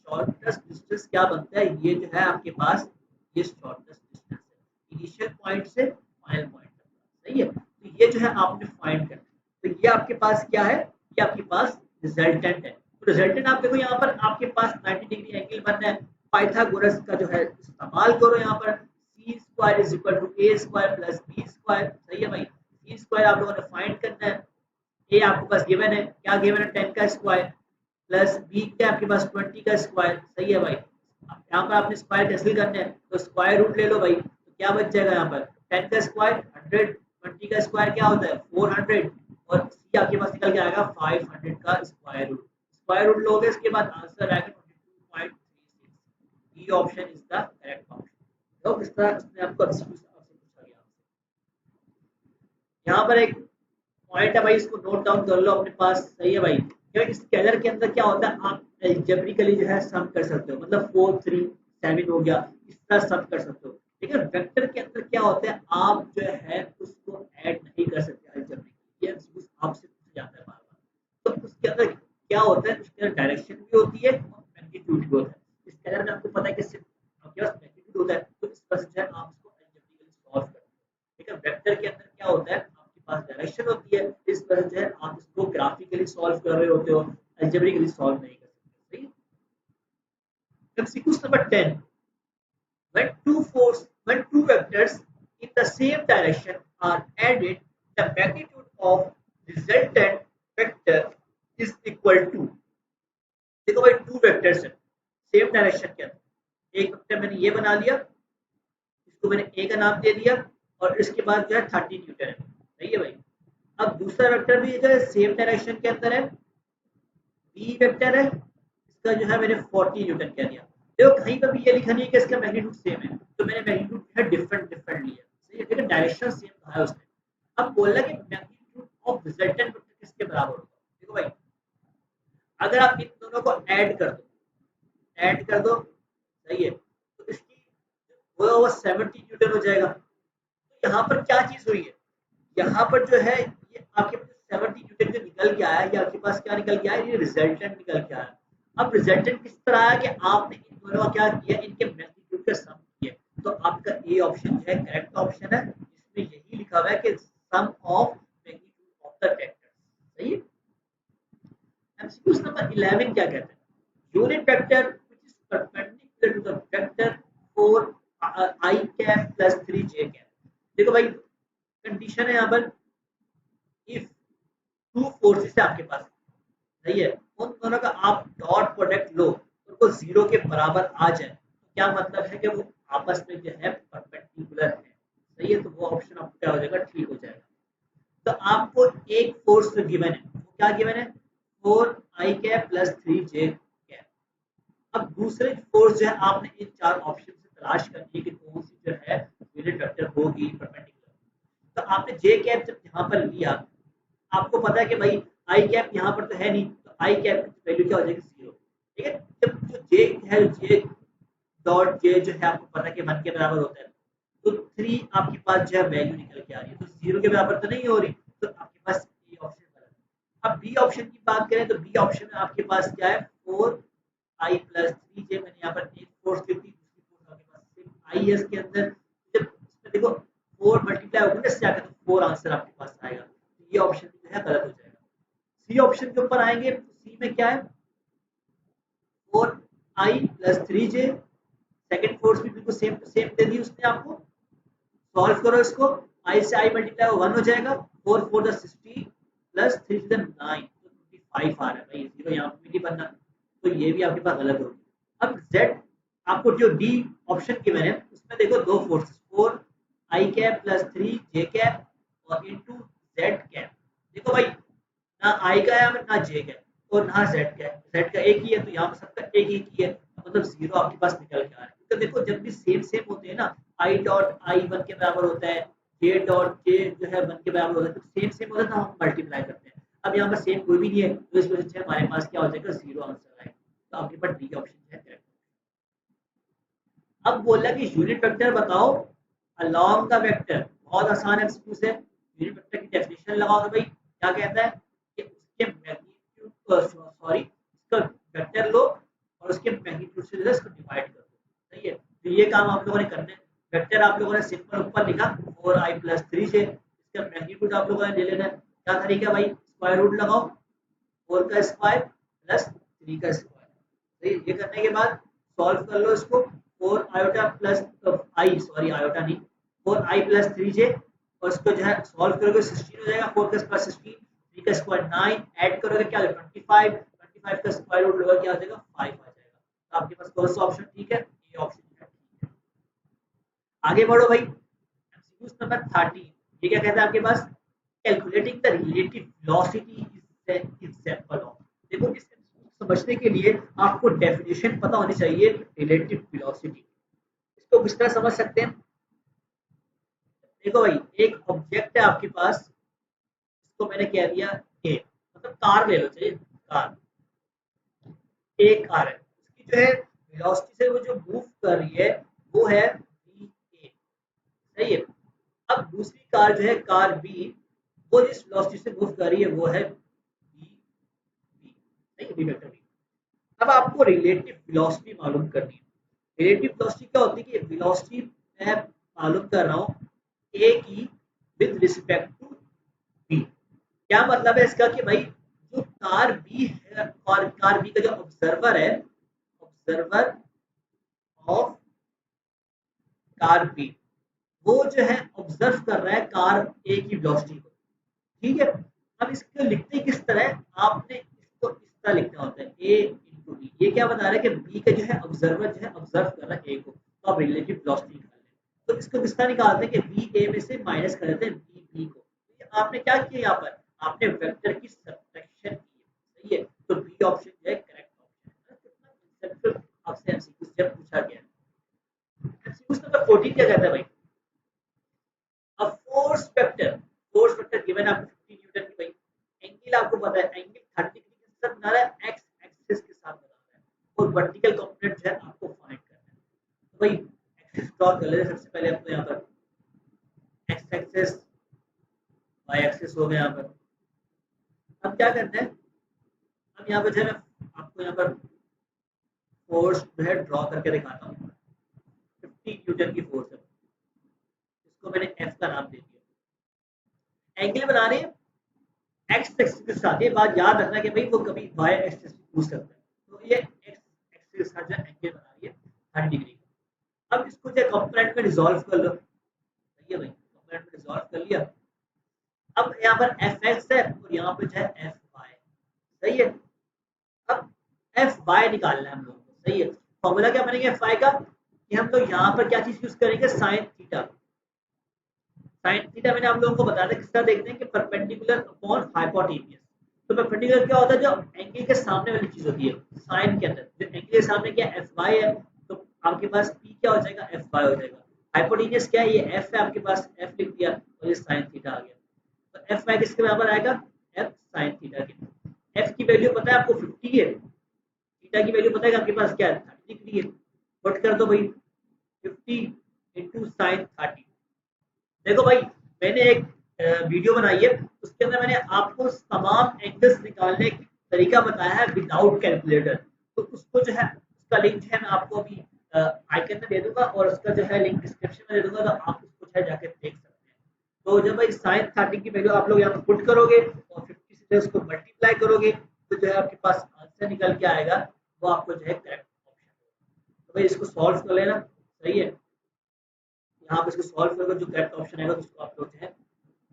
शॉर्टेस्ट डिस्टेंस क्या बनता है, ये जो है आपके पास ये शॉर्टेस्ट डिस्टेंस है इनिशियल पॉइंट से फाइनल पॉइंट तक, सही है। तो ये जो है आपने फाइंड करना, तो ये आपके पास क्या है, ये आपके पास रिजल्टेंट है। तो रिजल्टेंट आप देखो यहाँ पर आपके पास 90 डिग्री एंगल बनना है, पाइथागोरस का जो है इस्तेमाल करो यहाँ पर, C square is equal to A square plus B square, सही है भाई। सी स्क्वायर आप लोगों ने फाइंड करना है, ए आपके पास गिवन है, क्या गिवन है 10 का स्क्वायर, प्लस बी क्या आपके पास 20 का स्क्वायर, सही है भाई। यहाँ पर आपने स्क्वायर कैंसिल करना है, तो स्क्वायर रूट ले लो भाई, तो क्या बच जाएगा यहाँ पर 10 का स्क्वायर 100, 20 का स्क्वायर क्या होता है 400, और सी आपके पास निकल के आएगा 500 का स्क्वायर रूट। स्क्वायर रूट लोगे इसके बाद आंसर आएगा 22.36। B option is the correct option. तो इस तरह इसने आपको पूछा गया। यहाँ पर एक पॉइंट है भाई, इसको नोट डाउन कर लो अपने पास, सही है भाई। स्केलर के अंदर क्या होता है, आप अलजेब्रिकली जो है सम कर सकते हो, मतलब 4 3 7 हो गया, इस तरह सम कर सकते हो। लेकिन वेक्टर के अंदर क्या होता है, आप जो है उसको ऐड नहीं कर सकते अलजेब्रिकली, ये आपसे पूछा जाता है बार बार। तो उसके अंदर क्या होता है, उसके अंदर डायरेक्शन भी होती है और मैग्नीट्यूड भी होता है। स्केलर में आपको पता है कि सिर्फ आपके पास मैग्नीट्यूड होता है, तो इस वजह से आप उसको अलजेब्रिकली सॉल्व करते हो। लेकिन वेक्टर के अंदर क्या होता है, पास डायरेक्शन होती है, इस वजह से आप इसको ग्राफिकली सॉल्व कर रहे होते हो, अलजेब्रिकली सॉल्व नहीं कर सकते, सही। MCQ number 10, when two vectors in the same direction are added, the magnitude of resultant vector is equal to, देखो भाई टू वेक्टर्स है सेम डायरेक्शन के अंदर, एक वेक्टर मैंने ये बना लिया, इसको मैंने ए का नाम दे दिया, और इसके बाद जो है 30 न्यूटन है, सही है भाई। अब दूसरा वेक्टर भी जो है सेम डायरेक्शन के अंदर है, बी वेक्टर है, इसका जो है मैंने 40 न्यूटन कह दिया। देखो कहीं पर भी ये लिखा नहीं है कि इसका मैग्नीट्यूड सेम है, तो मैंने मैग्नीट्यूड जो है डिफरेंट डिफरेंट लिया, सही है, लेकिन डायरेक्शन सेम कहा है उसने। अब बोलना कि मैग्नीट्यूड ऑफ रिजल्टेंट वेक्टर किसके बराबर होगा, देखो भाई अगर आप इन दोनों को ऐड कर दो, सही है, तो इसकी वो 70 न्यूटन हो जाएगा। तो यहाँ पर क्या चीज हुई है, यहाँ पर जो है ये आपके पास 70 न्यूटन जो निकल के आया, ये आपके पास क्या निकल के आया, ये रिजल्टेंट निकल के आया। अब रिजल्टेंट किस तरह आया कि आपने इन दोनों का क्या किया, इनके मैग्नीट्यूड का सम किया, तो आपका ए ऑप्शन जो है करेक्ट ऑप्शन है, इसमें यही लिखा हुआ है कि sum of magnitude of the vectors, सही है। एमसीक्यू नंबर 11 क्या कहते हैं, unit vector which is perpendicular to the vector 4 i cap plus 3 j cap. देखो भाई कंडीशन है यहाँ पर, इफ टू फोर्सेस है आपके पास, सही है, उन दोनों का आप डॉट प्रोडक्ट लो, उनको जीरो के बराबर आ जाए, तो क्या मतलब है कि वो आपस में जो है परपेंडिकुलर है, सही है, तो वो ऑप्शन आपको क्या हो जाएगा, ठीक हो जाएगा। तो आपको एक फोर्स जो गिवन है, वो क्या गिवन है 4i cap plus 3j cap. अब दूसरे फोर्स जो है आपने इन चार ऑप्शन से तलाश करनी है कि कौन सी जो है यूनिट वेक्टर होगी परपेंडिकुलर। तो आपने जे कैप जब यहाँ पर लिया, आपको पता है कि भाई आई कैप यहाँ पर तो है नहीं, तो आई कैप की वैल्यू क्या हो जाएगी 0, ठीक है। जब जो जे है, जे डॉट जे जो है आपको पता है कि 1 के बराबर होता है, तो 3 आपके पास जो है वैल्यू निकल के आ रही है, तो 0 के बराबर तो नहीं हो रही, तो आपके पास ए ऑप्शन गलत है। अब बी ऑप्शन की बात करें, तो बी ऑप्शन में आपके पास क्या है 4i प्लस 3j, मैंने यहाँ पर एक फोर्स ली थी, दूसरी फोर्स आपके पास सिर्फ आई है इसके अंदर, जब इसमें देखो 4 मल्टीप्लाई होगा ना इससे आगे, तो 4 आंसर आपके पास आएगा, तो ये ऑप्शन जो है गलत हो जाएगा। सी ऑप्शन के ऊपर आएंगे, तो सी में क्या है 4i plus 3j, second force भी बिल्कुल सेम टू सेम दे दी उसने आपको, सॉल्व करो इसको, i से i मल्टीप्लाई 1 हो जाएगा, 4 4 60 प्लस 3 9, तो 25 आ रहा है भाई, जीरो यहाँ पे नहीं बनना, तो ये भी आपके पास गलत होगी। अब z आपको जो डी ऑप्शन गिवन है उसमें देखो दो forces 4i cap plus 3j cap और इनटू z कैप। देखो भाई ना i का है ना j का है और ना z का है, z का एक ही है, तो यहाँ पर सबका एक ही है, मतलब जीरो आपके पास निकल के आ रहा है। तो देखो जब भी सेम सेम होते हैं ना, आई डॉट आई 1 के बराबर होता है, जे डॉट जे जो है 1 के बराबर होता है, तो सेम सेम होता है तो हम मल्टीप्लाई करते हैं। अब यहाँ पर सेम कोई भी नहीं है तो इस वजह से हमारे पास क्या हो जाएगा, जीरो आंसर आएगा। तो आपके पास डी ऑप्शन है करेक्ट। अब बोला कि यूनिट वेक्टर बताओ अलोंग द वेक्टर, बहुत आसान एमसीक्यू है। यूनिट वेक्टर की डेफिनेशन लगाओ तो भाई क्या कहता है कि उसके मैग्नीट्यूड, सॉरी इसका वेक्टर लो और उसके मैग्नीट्यूड से जो है इसको डिवाइड कर दो। सही है, तो ये काम आप लोगों ने करना है। वेक्टर आप लोगों ने सिंपल ऊपर लिखा 4i+3 से, इसका मैग्नीट्यूड आप लोगों ने ले लेना है। क्या तरीका भाई, स्क्वायर रूट लगाओ 4 का स्क्वायर प्लस 3 का स्क्वायर। ये करने के बाद सॉल्व कर लो इसको। 4 आयोटा प्लस आई, सॉरी आयोटा नहीं, 4i+3j, और इसको जो है सॉल्व करोगे 16 हो जाएगा। 4 का स्क्वायर 16, 3 का स्क्वायर 9, ऐड करोगे क्या हो जाएगा 25, 25 का स्क्वायर रूट लोगे क्या हो जाएगा 5 आ जाएगा। तो आपके पास कौन सा ऑप्शन ठीक है, ये ऑप्शन है। आगे बढ़ो भाई, एमसीक्यू नंबर 13। ये क्या कहता है आपके पास, calculating the relative velocity is an example of. देखो इस समझने के लिए आपको डेफिनेशन पता होनी चाहिए रिलेटिव वेलोसिटी। इसको किस तरह समझ सकते हैं, देखो भाई एक ऑब्जेक्ट है आपके पास, इसको मैंने कह दिया ए, मतलब कार ले लो, चलिए कार, एक कार है, उसकी जो है वेलोसिटी से वो जो मूव कर रही है वो है वी ए। सही है, अब दूसरी कार जो है कार बी, वो जिस वेलोसिटी से मूव कर रही है वो है वी बी। सही है, वी वेक्टर बी। अब आपको रिलेटिव वेलोसिटी मालूम करनी है। रिलेटिव वेलोसिटी क्या होती है कि वेलोसिटी मैं मालूम कर रहा हूँ ए की विद रिस्पेक्ट टू बी। क्या मतलब है इसका कि भाई जो कार बी है और कार बी का जो ऑब्जर्वर है, ऑब्जर्वर ऑफ कार बी, वो जो है ऑब्जर्व कर रहा है कार ए की वेलोसिटी को। ठीक है, अब इसको लिखते किस तरह, आपने इसको इस तरह लिखना होता है ए इंटू बी। ये क्या बता रहा है कि बी का जो है ऑब्जर्वर जो है ऑब्जर्व कर रहा है ए को, तो आप रिलेटिव वेलोसिटी निकाल लें। तो इसको किस तरह निकालते हैं कि बी ए में से माइनस कर देते हैं बी बी को। तो आपने क्या किया यहाँ पर, आपने वेक्टर की सब्ट्रैक्शन की है। सही है, तो बी ऑप्शन जो है करेक्ट ऑप्शन है। कितना कंसेप्चुअल आपसे एमसीक्यू से पूछा गया है। एमसीक्यू नंबर 14 क्या कहता है भाई, अ फोर्स वेक्टर गिवन आपको 50 न्यूटन की भाई, एंगल आपको पता है एंगल 30 डिग्री के साथ बना रहा है, एक्स एक्सिस के साथ बना रहा है, और वर्टिकल कंपोनेंट जो है आपको फाइंड करना है। तो भाई एक्सिस ड्रॉ कर लेते हैं सबसे पहले अपने यहाँ पर, एक्स एक्सिस वाई एक्सिस हो गया यहाँ पर। अब क्या करना है, अब यहाँ पर जो है मैं आपको यहाँ पर फोर्स जो है ड्रॉ करके दिखाता हूँ। 50 न्यूटन की फोर्स है, इसको मैंने एफ का नाम दे दिया। एंगल बना रहे हैं एक्स एक्सिस के साथ, ये बात याद रखना कि भाई वो कभी वाई एक्सिस पूछ सकता है। तो ये एक्स एक्सिस के साथ जो एंगल बना रही है 30 डिग्री का। अब इसको जो कंपोनेंट में डिसॉल्व कर लो। सही है भाई, कंपोनेंट में डिसॉल्व कर लिया। अब यहाँ पर एफ एक्स है और यहाँ पे जो है एफ वाई। सही है, अब एफ वाई निकालना है हम लोग को। सही है, फॉर्मूला क्या बनेगा एफ वाई का, कि हम लोग यहाँ पर क्या चीज यूज करेंगे, साइन थीटा। साइन थीटा मैंने आप लोगों को बताया था किस तरह देखते हैं कि परपेंडिकुलर अपॉन हाइपोटेन्यूज। तो परपेंडिकुलर क्या होता है, जो एंगल के सामने वाली चीज होती है साइन के अंदर, जो एंगल के सामने क्या एफ वाई है, तो आपके पास पी क्या हो जाएगा एफ वाई हो जाएगा। हाइपोटेन्यूज क्या है, ये एफ है आपके पास, एफ लिख दिया और ये साइन थीटा आ गया। तो एफ वाई किसके बराबर आएगा, एफ साइन थीटा के। एफ की वैल्यू पता है आपको 50 है, थीटा की वैल्यू पता है कि आपके पास क्या है 30 डिग्री है। पुट कर दो भाई 50 इंटू साइन 30। देखो भाई मैंने एक वीडियो बनाई है, उसके अंदर मैंने आपको तमाम एंगल्स निकालने का तरीका बताया है विदाउट कैलकुलेटर। तो उसको जो है उसका लिंक जो है मैं आपको अभी आइकन में दे दूंगा और उसका जो है लिंक डिस्क्रिप्शन में दे दूंगा, तो आप उसको जो है जाके देख सकते हैं। तो जब भाई साइन 30 की वैल्यू आप लोग यहाँ पर पुट करोगे और 50 से उसको मल्टीप्लाई करोगे तो जो है आपके पास आंसर निकल के आएगा, वो आपको जो है करेक्ट ऑप्शन। तो भाई इसको सॉल्व कर लेना। सही है, यहाँ पे इसको सॉल्व करोगे जो करेक्ट ऑप्शन आएगा तो उसको आप लोग जो है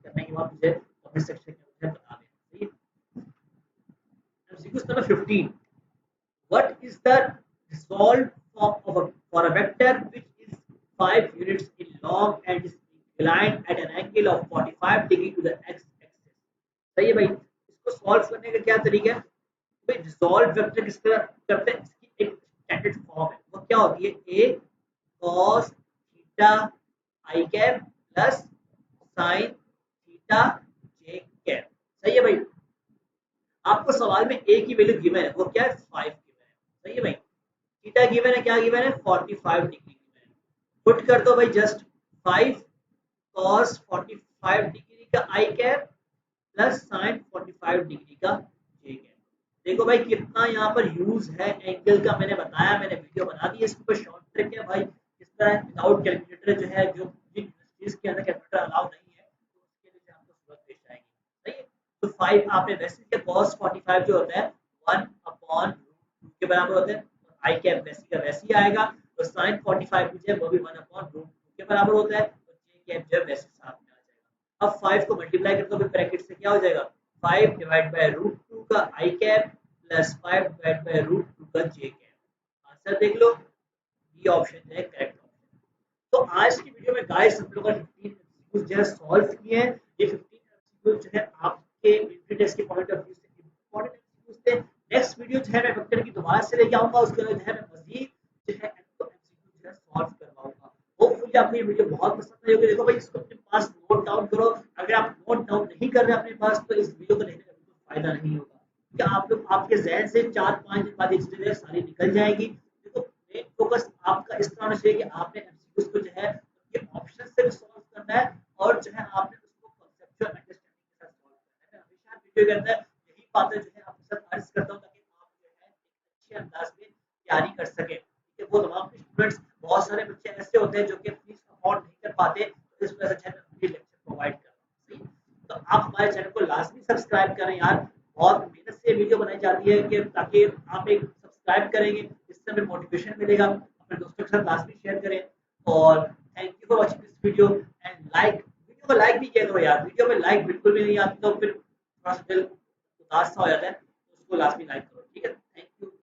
करने के बाद मुझे कमेंट सेक्शन में मुझे बता देना। ठीक है, MCQ number 15, what is the resolved form of for a vector which is 5 units in long and is inclined at an angle of 45 degree to the x axis। सही है भाई, इसको सॉल्व करने का क्या तरीका है भाई, रिजॉल्व वेक्टर किस तरह करते हैं, इसकी एक स्टैंडर्ड फॉर्म है, वो क्या होती है, a cos theta I cap plus sine theta J cap. सही है भाई। आपको सवाल में ए की वैल्यू गिवन है, वो क्या है 5 गिवन है। सही है भाई। थीटा गिवन है, क्या गिवन है 45 डिग्री गिवन है। पुट कर दो भाई जस्ट 5 cos 45 डिग्री का आई कैप प्लस साइन 45 डिग्री का जे कैप। देखो भाई कितना यहाँ पर यूज है एंगल का, मैंने बताया, मैंने वीडियो बना दी है। इसके ऊपर शॉर्ट ट्रिक है भाई, इस तरह विदाउट कैलकुलेटर जो है, जो जिन चीज के अंदर कैलकुलेटर अलाउ नहीं है तो उसके लिए आपको सूरत पेश आएगी। सही है। तो 5 आपने वैसे के cos 45 जो होता है 1/√2 के बराबर होता है, आई कैप वैसे का वैसे ही आएगा। तो साइन 45 जो है वो भी 1/√2 के बराबर होता है, तो जे कैप जो है वैसे साथ में आ जाएगा। अब 5 को मल्टीप्लाई कर दो फिर ब्रैकेट से, क्या हो जाएगा 5 डिवाइड बाय √2 का आई कैप प्लस 5 डिवाइड बाय √2 का जे कैप। आंसर देख लो, ये ऑप्शन है करेक्ट ऑप्शन। तो आज की वीडियो में गाइस हम लोग 15 एमसीक्यूज जो है सॉल्व किए हैं। ये 15 एमसीक्यूज जो है आपके मिलिट्री टेस्ट के पॉइंट ऑफ व्यू से इंपॉर्टेंट एमसीक्यूज थे। नेक्स्ट वीडियो जो है मैं वेक्टर की दोबारा से लेके आऊंगा, उसके अंदर जो है मैं मजीद जो है एमसीक्यूज जो है सॉल्व करवाऊंगा। होपफुली आपको ये वीडियो बहुत पसंद आई होगी। देखो भाई इसको अपने पास नोट डाउन करो, अगर आप नोट डाउन नहीं कर रहे अपने पास तो इस वीडियो को देखने का कोई फायदा नहीं होगा, क्योंकि आप लोग आपके जहन से 4-5 दिन बाद ये चीजें सारी निकल जाएगी। देखो मेन फोकस आपका इस तरह होना चाहिए कि आपने एमसीक्यूज को जो है ये ऑप्शन से भी सॉल्व करना है और जो है आपने उसको कांसेप्चुअल अंडरस्टैंडिंग के साथ सॉल्व करना है। मैं हमेशा वीडियो के अंदर यही बातें जो है आपके साथ अर्ज करता हूं ताकि आप जो है एक अच्छे अंदाज में तैयारी कर सकें। ठीक है। वो तमाम स्टूडेंट्स, बहुत सारे बच्चे ऐसे होते हैं जो कि फीस अफोर्ड नहीं कर पाते, तो इस वजह से मैं लेक्चर प्रोवाइड कर रहा हूं। तो आप हमारे चैनल को लाजमी सब्सक्राइब करें यार, बहुत मेहनत से वीडियो बनाई जाती है कि ताकि आप एक सब्सक्राइब करेंगे, इससे हमें मोटिवेशन मिलेगा। अपने दोस्तों के साथ लाजमी शेयर करें। और thank you for watching this video and like, video को लाइक भी किया करो यार, वीडियो में लाइक बिल्कुल भी नहीं आती तो फिर थोड़ा सा दिल उदास सा हो जाता है, तो उसको लाजमी लाइक करो। ठीक है।